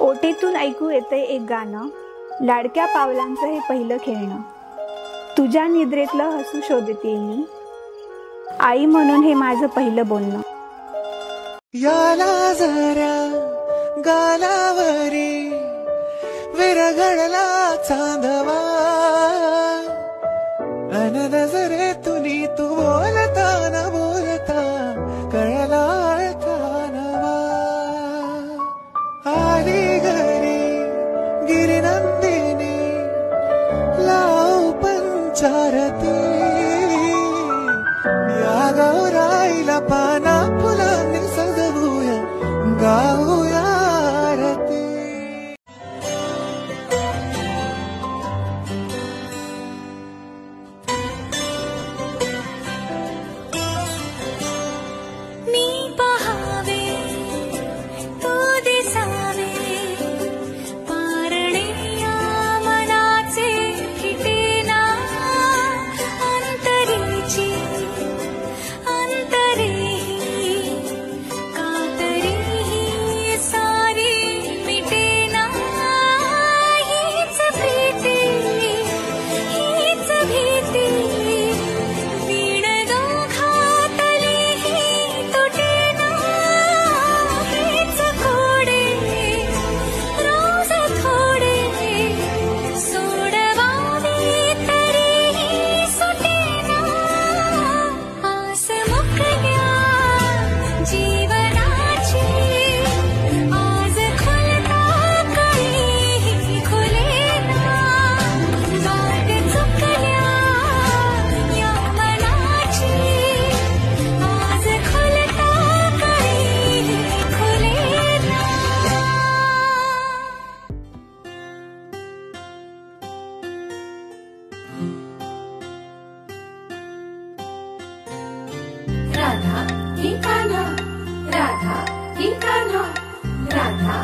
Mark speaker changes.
Speaker 1: ओटीतून ऐकू येतंय एक गाणं, लाडक्या पावलांचं हे पहिलं खेळणं. तुझ्या निद्रेतलं हसू शोधते मी, आई म्हणून हे माझं पहिलं बोलणं.
Speaker 2: याला जरा गालावरी विरघळला चांदवा, अन नजरे तुनी तू बोलता न बोलता कळला नवा. आली घरी गिरिनंदिनी लाव पंचारती, या गौराईला पाना फुलांनी सजवूया गाऊया आरती.
Speaker 3: मी पहावे तू दिसावे, पारणे या मनाचे फिटेना, अंतरीची अंतरेही कातरीही सारी मिटेना. हीच भीती हीच भीती वीण दोघातलीही तुटेना. हेच कोडे रोज थोडे सोडवावे तरीही सुटेना. आस मुकल्या जीवनाची आज खुलता कळीही खुलेना. वाट चुकल्या या मनाची आज खुलता कळीही खुलेना.
Speaker 4: राधा ही कान्हा, राधा ही कान्हा, राधा